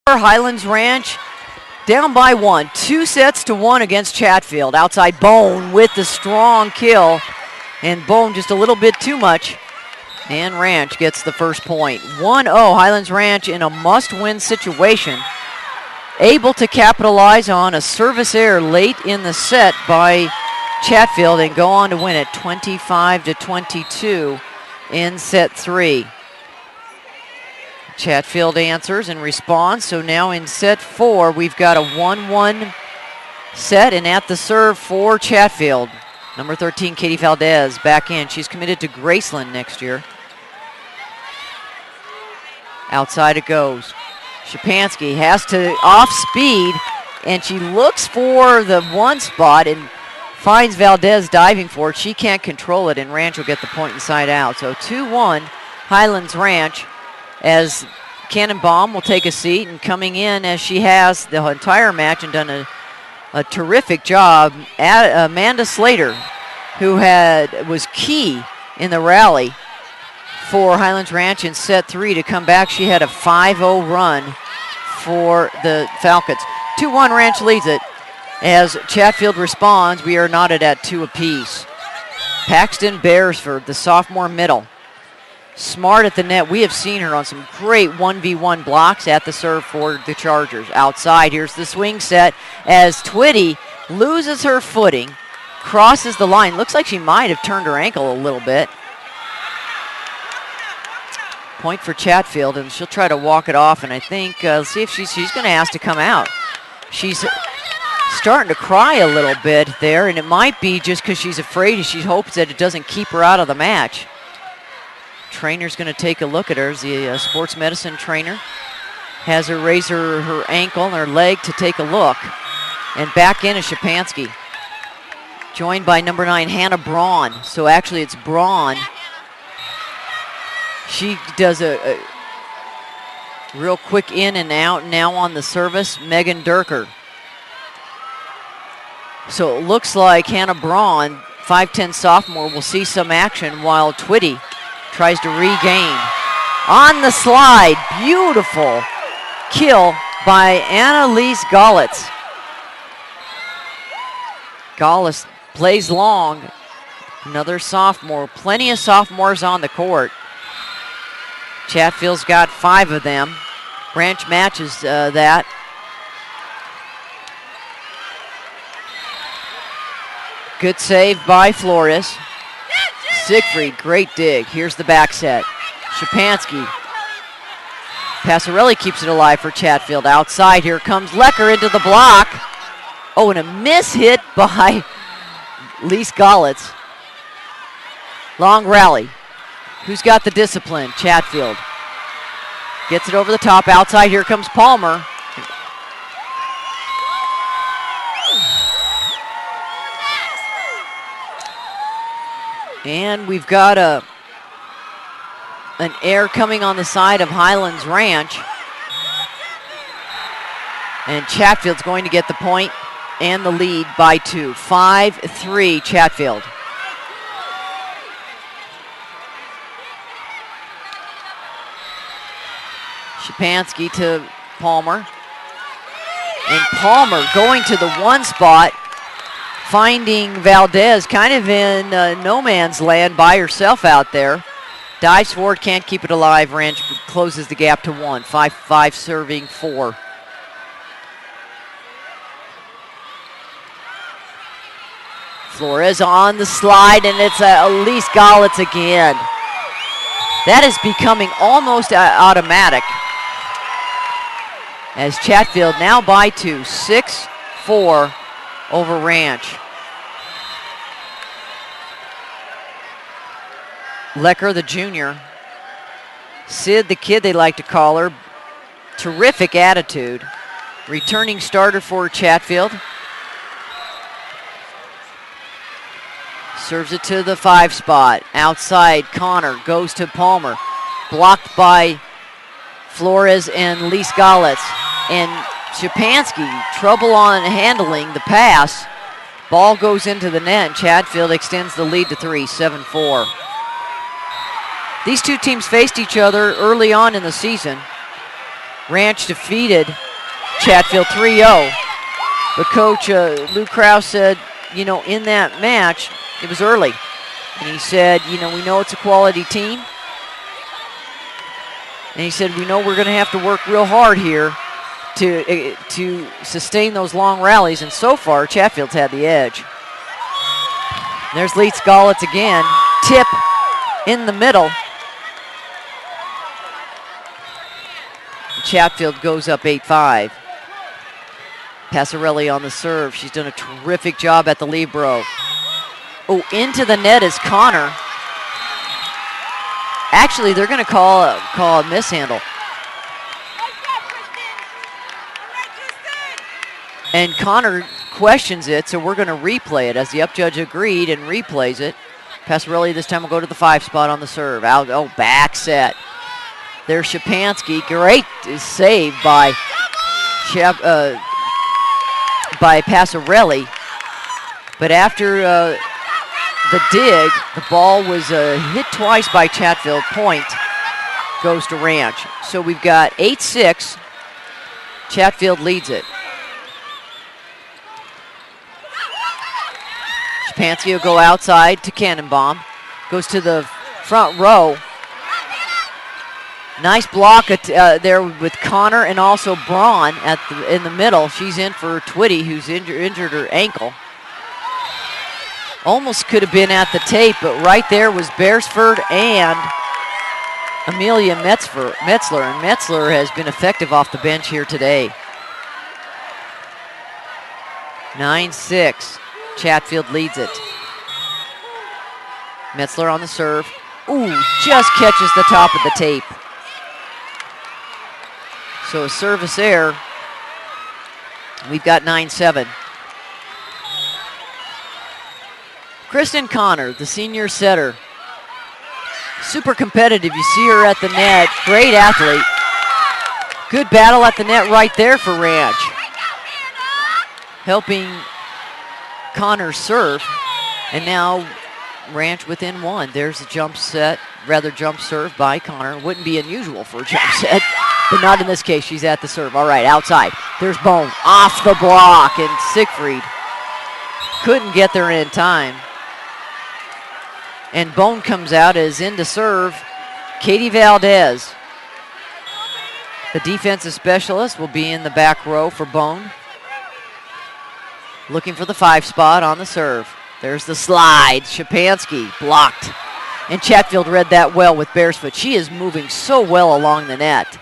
Highlands Ranch down by 1. 2-1 against Chatfield. Outside Bone with the strong kill. And Bone just a little bit too much. And Ranch gets the first point. 1-0 Highlands Ranch in a must-win situation. Able to capitalize on a service error late in the set by Chatfield and go on to win it 25-22 in set 3. Chatfield answers and responds. So now in set 4, we've got a 1-1 set, and at the serve for Chatfield. Number 13, Katie Valdez, back in. She's committed to Graceland next year. Outside it goes. Shapansky has to off speed, and she looks for the one spot and finds Valdez diving for it. She can't control it, and Ranch will get the point inside out. So 2-1 Highlands Ranch, as Cannonbaum will take a seat, and coming in as she has the entire match and done a terrific job, Amanda Slater, who was key in the rally for Highlands Ranch in set 3 to come back. She had a 5-0 run for the Falcons. 2-1 Ranch leads it. As Chatfield responds, we are knotted at 2 apiece. Paxton Beresford, the sophomore middle. Smart at the net. We have seen her on some great 1v1 blocks at the serve for the Chargers. Outside, here's the swing set as Twitty loses her footing, crosses the line. Looks like she might have turned her ankle a little bit. Point for Chatfield, and she'll try to walk it off, and I think, let's see if she's going to ask to come out. She's starting to cry a little bit there, and it might be just because she's afraid. She hopes that it doesn't keep her out of the match. Trainer's going to take a look at her. The sports medicine trainer has her raise her ankle and her leg to take a look. And back in is Shapansky, joined by number 9, Hannah Braun. So actually it's Braun. She does a real quick in and out. Now on the service, Megan Durker. So it looks like Hannah Braun, 5'10" sophomore, will see some action while Twitty tries to regain. On the slide, beautiful kill by Annalise Gollitz. Gollitz plays long, another sophomore. Plenty of sophomores on the court. Chatfield's got 5 of them. Branch matches that. Good save by Flores. Siegfried, great dig. Here's the back set. Shapansky. Passarelli keeps it alive for Chatfield. Outside, here comes Lecker into the block. Oh, and a miss hit by Lise Gollitz. Long rally. Who's got the discipline? Chatfield. Gets it over the top. Outside, here comes Palmer. And we've got an error coming on the side of Highlands Ranch. And Chatfield's going to get the point and the lead by 2. 5-3 Chatfield. Shapansky to Palmer. And Palmer going to the one spot, finding Valdez kind of in no man's land by herself out there. Dives forward, can't keep it alive. Ranch closes the gap to 1. 5-5 serving 4. Flores on the slide, and it's Elise Gollitz again. That is becoming almost automatic, as Chatfield now by 2. 6-4 over Ranch. Lecker, the junior. Sid, the kid they like to call her. Terrific attitude. Returning starter for Chatfield. Serves it to the 5 spot. Outside, Connor goes to Palmer. Blocked by Flores and Lise Gollitz. And Shapansky, trouble on handling the pass. Ball goes into the net, and Chatfield extends the lead to 3, 7-4. These two teams faced each other early on in the season. Ranch defeated Chatfield 3-0. But Coach Lou Krause said, you know, in that match, it was early. And he said, you know, we know it's a quality team. And he said, we know we're going to have to work real hard here to sustain those long rallies. And so far, Chatfield's had the edge. There's Leitz Galitz again. Tip in the middle. Chatfield goes up 8-5. Passarelli on the serve. She's done a terrific job at the libero. Oh, into the net is Connor. Actually, they're going to call a mishandle. And Connor questions it, so we're going to replay it, as the up judge agreed and replays it. Passarelli this time will go to the 5 spot on the serve. Out, oh, back set. There's Shapansky. Great save by Passarelli. But after the dig, the ball was hit twice by Chatfield. Point goes to Ranch. So we've got 8-6. Chatfield leads it. Shapansky will go outside to Cannonbaum. Goes to the front row. Nice block there with Connor and also Braun in the middle. She's in for Twitty, who's injured her ankle. Almost could have been at the tape, but right there was Beresford and Amelia Metzler. And Metzler has been effective off the bench here today. 9-6. Chatfield leads it. Metzler on the serve. Ooh, just catches the top of the tape. So a service error. We've got 9-7. Kristen Connor, the senior setter. Super competitive. You see her at the net. Great athlete. Good battle at the net right there for Ranch. Helping Connor serve. And now Ranch within 1. There's a jump serve by Connor. Wouldn't be unusual for a jump set, but not in this case. She's at the serve. All right, outside. There's Bone off the block, and Siegfried couldn't get there in time. And Bone comes out as in to serve Katie Valdez. The defensive specialist will be in the back row for Bone. Looking for the 5 spot on the serve. There's the slide. Shapansky blocked. And Chatfield read that well with Beresford. She is moving so well along the net.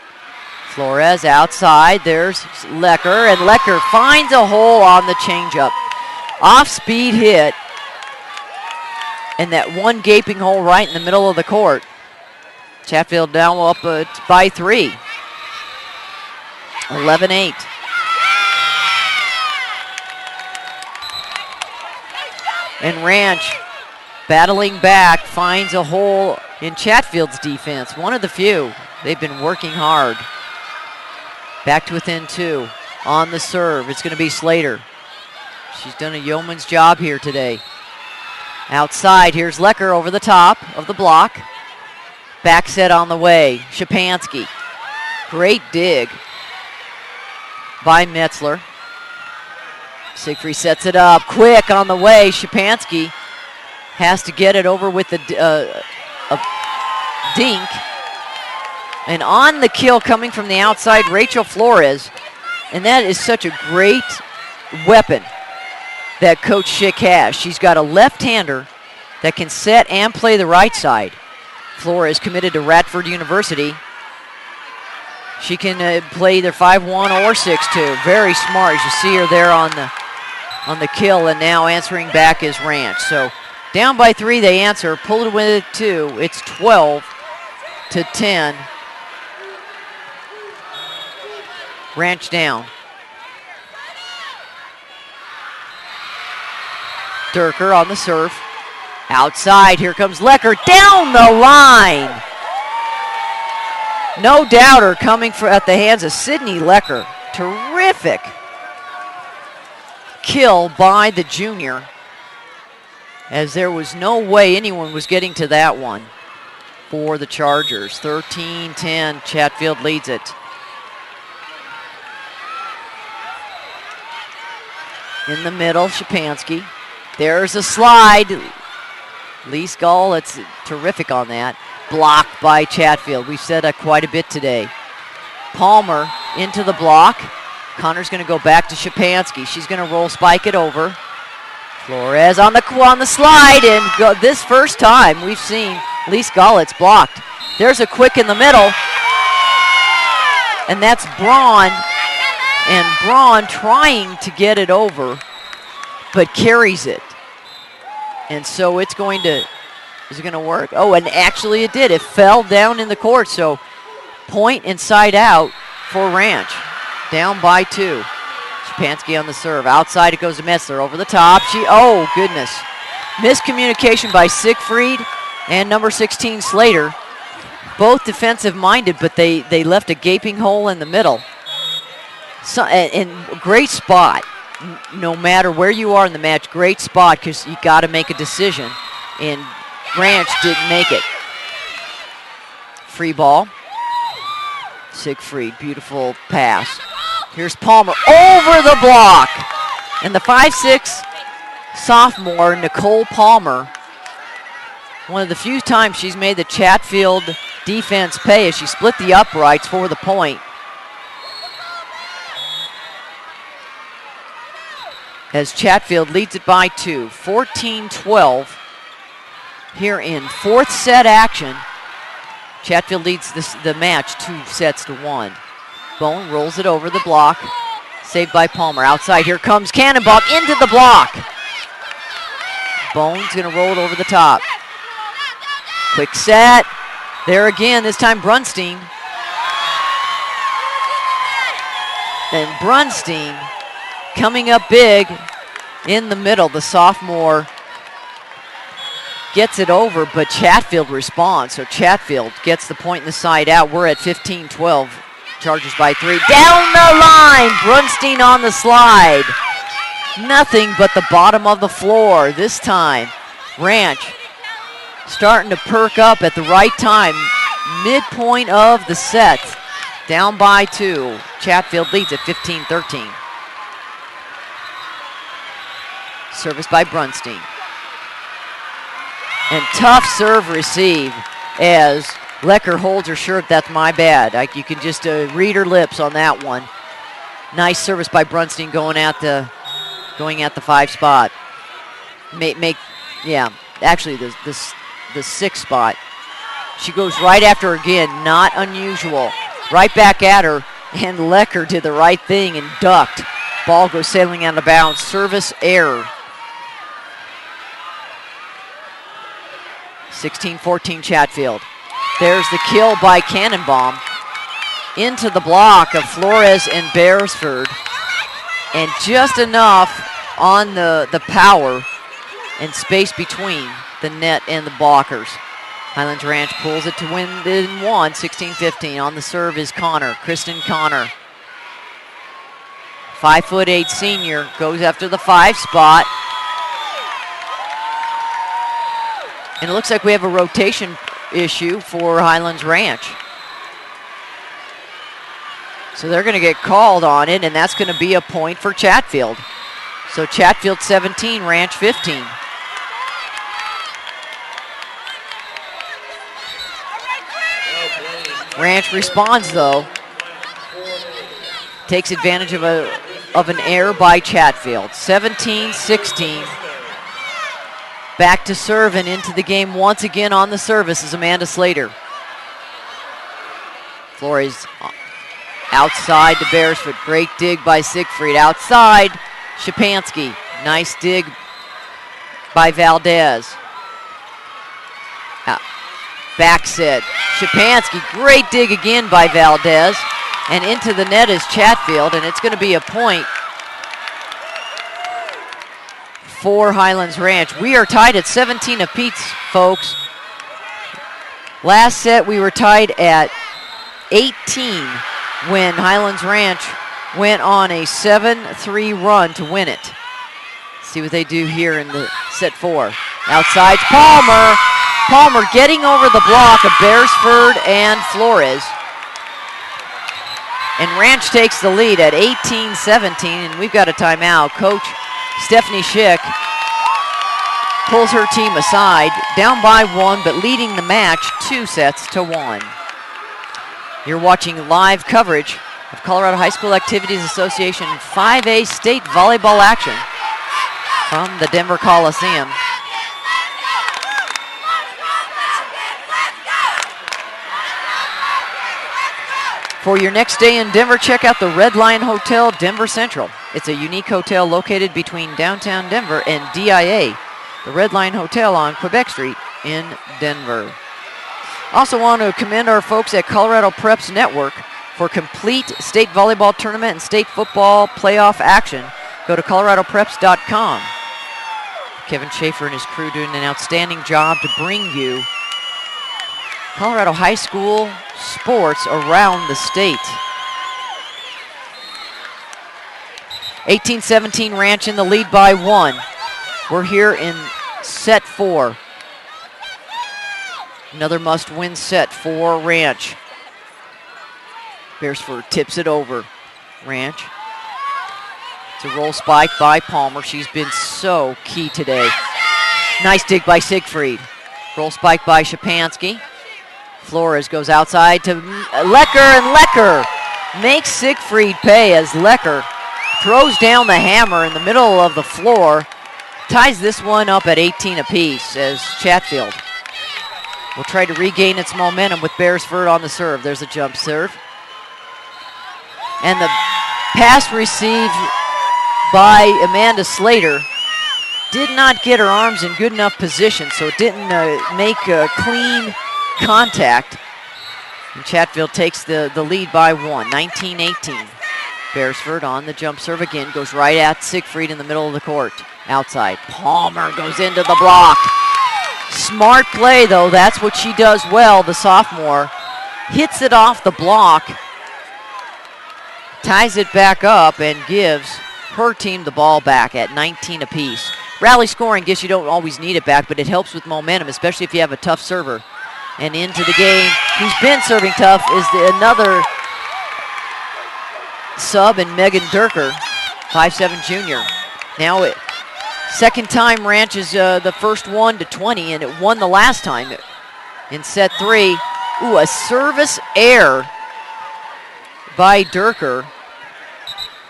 Flores outside. There's Lecker. And Lecker finds a hole on the changeup. Off-speed hit. And that one gaping hole right in the middle of the court. Chatfield now up by 3. 11-8. And Ranch, battling back, finds a hole in Chatfield's defense. One of the few. They've been working hard. Back to within 2. On the serve, it's going to be Slater. She's done a yeoman's job here today. Outside, here's Lecker over the top of the block. Back set on the way. Shapansky. Great dig by Metzler. Siegfried sets it up. Quick on the way. Shapansky has to get it over with a dink. And on the kill coming from the outside, Rachel Flores. And that is such a great weapon that Coach Schick has. She's got a left-hander that can set and play the right side. Flores committed to Radford University. She can play either 5-1 or 6-2. Very smart. As you see her there on the kill, and now answering back is Ranch. So down by 3, they answer. Pull it with 2. It's 12-10. Ranch down. Durker on the serve. Outside, here comes Lecker down the line. No doubter coming at the hands of Sydney Lecker. Terrific kill by the junior, as there was no way anyone was getting to that one for the Chargers. 13-10, Chatfield leads it. In the middle, Shapansky. There's a slide. Lee Skull, it's terrific on that. Blocked by Chatfield. We've said that quite a bit today. Palmer into the block. Connor's going to go back to Shapansky. She's going to roll spike it over. Flores on the slide, and this first time we've seen Lee Skull, it's blocked. There's a quick in the middle, and that's Braun. And Braun trying to get it over, but carries it. And so it's going to, is it going to work? Oh, and actually it did. It fell down in the court, so point inside out for Ranch. Down by 2. Shapansky on the serve. Outside it goes to Metzler. Over the top. Oh, goodness. Miscommunication by Siegfried and number 16, Slater. Both defensive-minded, but they left a gaping hole in the middle. So, and great spot. No matter where you are in the match, great spot, because you got to make a decision. And Ranch didn't make it. Free ball. Siegfried, beautiful pass. Here's Palmer over the block. And the 5'6" sophomore, Nicole Palmer, one of the few times she's made the Chatfield defense pay as she split the uprights for the point. As Chatfield leads it by 2, 14-12 here in fourth set action. Chatfield leads the match 2-1. Bone rolls it over the block. Saved by Palmer. Outside, here comes Cannonball into the block. Bone's going to roll it over the top. Quick set. There again, this time Brunstein. And Brunstein coming up big in the middle. The sophomore gets it over, but Chatfield responds. So Chatfield gets the point in the side out. We're at 15-12. Chargers by 3. Down the line. Brunstein on the slide. Nothing but the bottom of the floor this time. Ranch starting to perk up at the right time. Midpoint of the set. Down by 2. Chatfield leads at 15-13. Service by Brunstein. And tough serve receive as Lecker holds her shirt. That's my bad. You can just read her lips on that one. Nice service by Brunstein going at the 5 spot. Actually the 6 spot. She goes right after her again. Not unusual. Right back at her, and Lecker did the right thing and ducked. Ball goes sailing out of bounds. Service error. 16-14 Chatfield. There's the kill by Cannonbaum into the block of Flores and Beresford. And just enough on the power and space between the net and the blockers. Highlands Ranch pulls it to win in 1, 16-15. On the serve is Connor, Kristen Connor. 5'8" senior, goes after the 5 spot. And it looks like we have a rotation issue for Highlands Ranch. So they're going to get called on it, and that's going to be a point for Chatfield. So Chatfield 17, Ranch 15. Ranch responds though. Takes advantage of an error by Chatfield. 17-16. Back to serve and into the game once again on the service is Amanda Slater. Flores outside to Beresford. Great dig by Siegfried. Outside, Shapansky. Nice dig by Valdez. Back set. Shapansky, great dig again by Valdez. And into the net is Chatfield, and it's going to be a point for Highlands Ranch. We are tied at 17 apiece, folks. Last set we were tied at 18 when Highlands Ranch went on a 7-3 run to win it. See what they do here in the set 4. Outside Palmer. Palmer getting over the block of Beresford and Flores. And Ranch takes the lead at 18-17, and we've got a timeout. Coach Stephanie Schick pulls her team aside, down by 1, but leading the match 2-1. You're watching live coverage of Colorado High School Activities Association 5A state volleyball action from the Denver Coliseum. For your next stay in Denver, check out the Red Lion Hotel Denver Central. It's a unique hotel located between downtown Denver and DIA, the Red Lion Hotel on Quebec Street in Denver. Also want to commend our folks at Colorado Preps Network for complete state volleyball tournament and state football playoff action. Go to coloradopreps.com. Kevin Schaefer and his crew doing an outstanding job to bring you Colorado high school sports around the state. 18-17 Ranch in the lead by 1. We're here in set 4. Another must-win set for Ranch. Beresford tips it over. Ranch. It's a roll spike by Palmer. She's been so key today. Nice dig by Siegfried. Roll spike by Shapansky. Flores goes outside to Lecker, and Lecker makes Siegfried pay as Lecker throws down the hammer in the middle of the floor. Ties this one up at 18 apiece as Chatfield will try to regain its momentum with Beresford on the serve. There's a jump serve. And the pass received by Amanda Slater did not get her arms in good enough position, so it didn't make a clean contact. And Chatfield takes the lead by 1, 19-18. Beresford on the jump serve again, goes right at Siegfried in the middle of the court. Outside, Palmer goes into the block. Smart play though, that's what she does well, the sophomore. Hits it off the block, ties it back up, and gives her team the ball back at 19 apiece. Rally scoring, guess you don't always need it back, but it helps with momentum, especially if you have a tough server. And into the game, who's been serving tough, is another sub in Megan Durker, 5'7" junior. Now second time Ranch is the first one to 20, and it won the last time in set 3. Ooh, a service error by Durker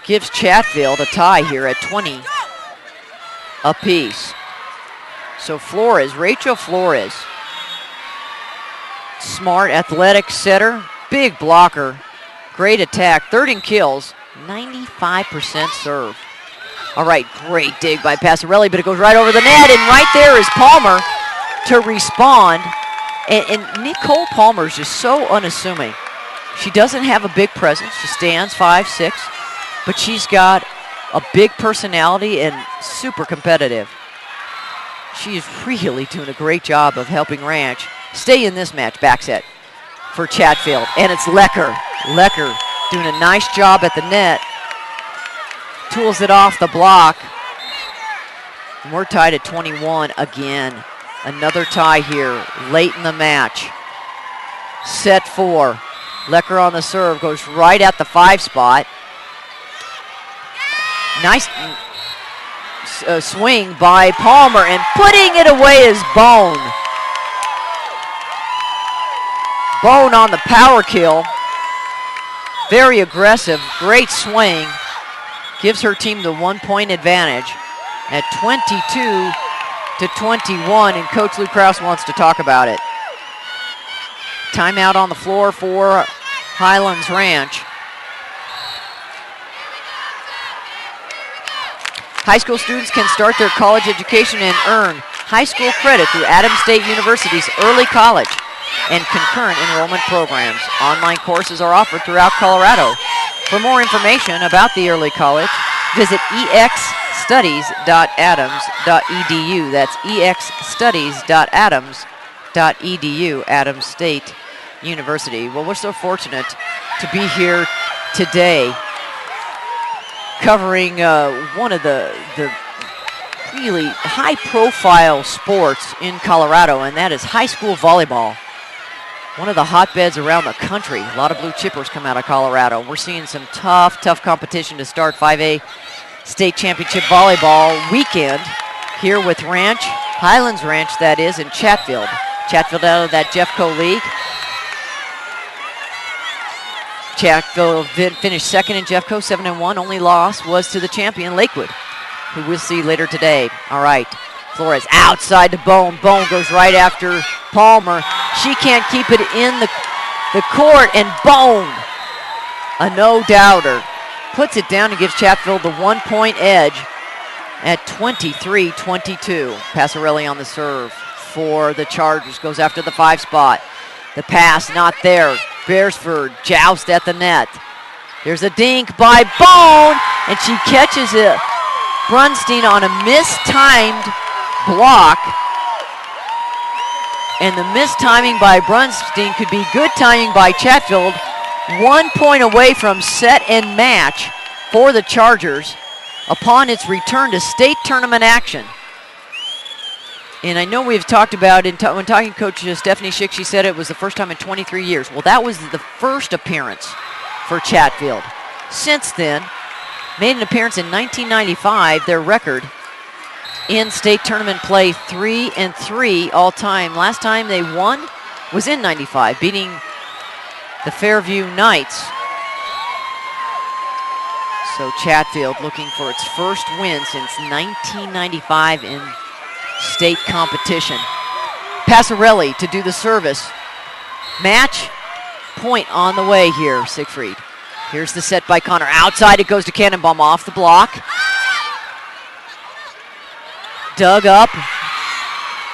gives Chatfield a tie here at 20 apiece. So Flores, Rachel Flores, smart, athletic setter, big blocker, great attack, 3rd in kills, 95% serve. All right, great dig by Passarelli, but it goes right over the net, and right there is Palmer to respond. And Nicole Palmer is just so unassuming. She doesn't have a big presence. She stands 5'6", but she's got a big personality and super competitive. She is really doing a great job of helping Ranch stay in this match. Back set for Chatfield, and it's Lecker. Lecker doing a nice job at the net. Tools it off the block. And we're tied at 21 again. Another tie here late in the match. Set 4. Lecker on the serve, goes right at the 5 spot. Nice swing by Palmer, and putting it away is Bone. Bone on the power kill. Very aggressive, great swing. Gives her team the 1-point advantage at 22-21, and Coach Lou Krause wants to talk about it. Timeout on the floor for Highlands Ranch. High school students can start their college education and earn high school credit through Adams State University's early college and concurrent enrollment programs. Online courses are offered throughout Colorado. For more information about the early college, visit exstudies.adams.edu. That's exstudies.adams.edu, Adams State University. Well, we're so fortunate to be here today covering one of the really high-profile sports in Colorado, and that is high school volleyball. One of the hotbeds around the country. A lot of blue chippers come out of Colorado. We're seeing some tough competition to start 5A state championship volleyball weekend here with Highlands Ranch, that is, in Chatfield. Chatfield out of that Jeffco League. Chatfield finished second in Jeffco, 7-1. Only loss was to the champion, Lakewood, who we'll see later today. All right, Flores outside to Bone. Bone goes right after Palmer. She can't keep it in the court, and Bone, a no-doubter, puts it down and gives Chatfield the 1-point edge at 23-22. Passarelli on the serve for the Chargers. Goes after the 5 spot. The pass not there. Beresford joust at the net. There's a dink by Bone, and she catches it. Brunstein on a mistimed block. And the mistiming by Brunstein could be good timing by Chatfield. 1 point away from set and match for the Chargers upon its return to state tournament action. And I know we've talked about, when talking to Coach Stephanie Schick, she said it was the first time in 23 years. Well, that was the first appearance for Chatfield. Since then, made an appearance in 1995, their record in state tournament play 3-3 all time. Last time they won was in 95, beating the Fairview Knights. So Chatfield looking for its first win since 1995 in state competition. Passarelli to do the service. Match point on the way here, Siegfried. Here's the set by Connor. Outside it goes to Cannonbaum off the block. Dug up.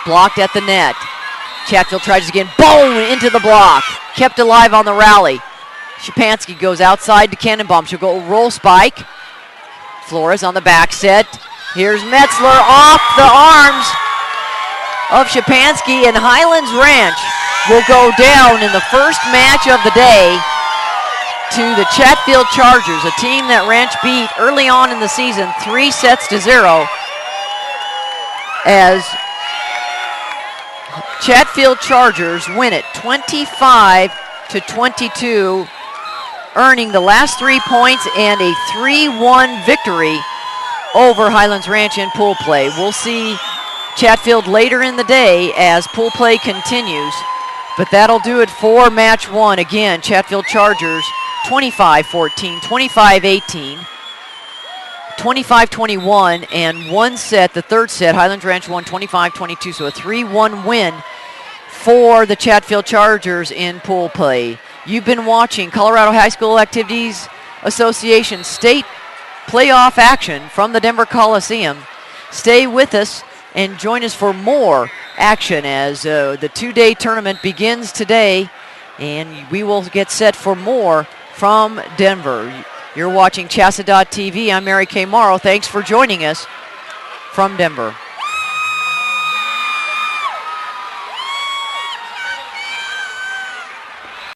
Blocked at the net. Chatfield tries again. Boom! Into the block. Kept alive on the rally. Shapansky goes outside to Cannonbaum. She'll go roll spike. Flores on the back set. Here's Metzler off the arms of Shapansky, and Highlands Ranch will go down in the first match of the day to the Chatfield Chargers, a team that Ranch beat early on in the season 3-0, as Chatfield Chargers win it 25-22, earning the last 3 points and a 3-1 victory over Highlands Ranch in pool play. We'll see Chatfield later in the day as pool play continues, but that'll do it for match 1. Again, Chatfield Chargers 25-14, 25-18, 25-21, and one set, the third set, Highlands Ranch won 25-22, so a 3-1 win for the Chatfield Chargers in pool play. You've been watching Colorado High School Activities Association state playoff action from the Denver Coliseum. Stay with us and join us for more action as the 2-day tournament begins today, and we will get set for more from Denver. You're watching CHSAA.TV. I'm Mary Kay Morrow. Thanks for joining us from Denver.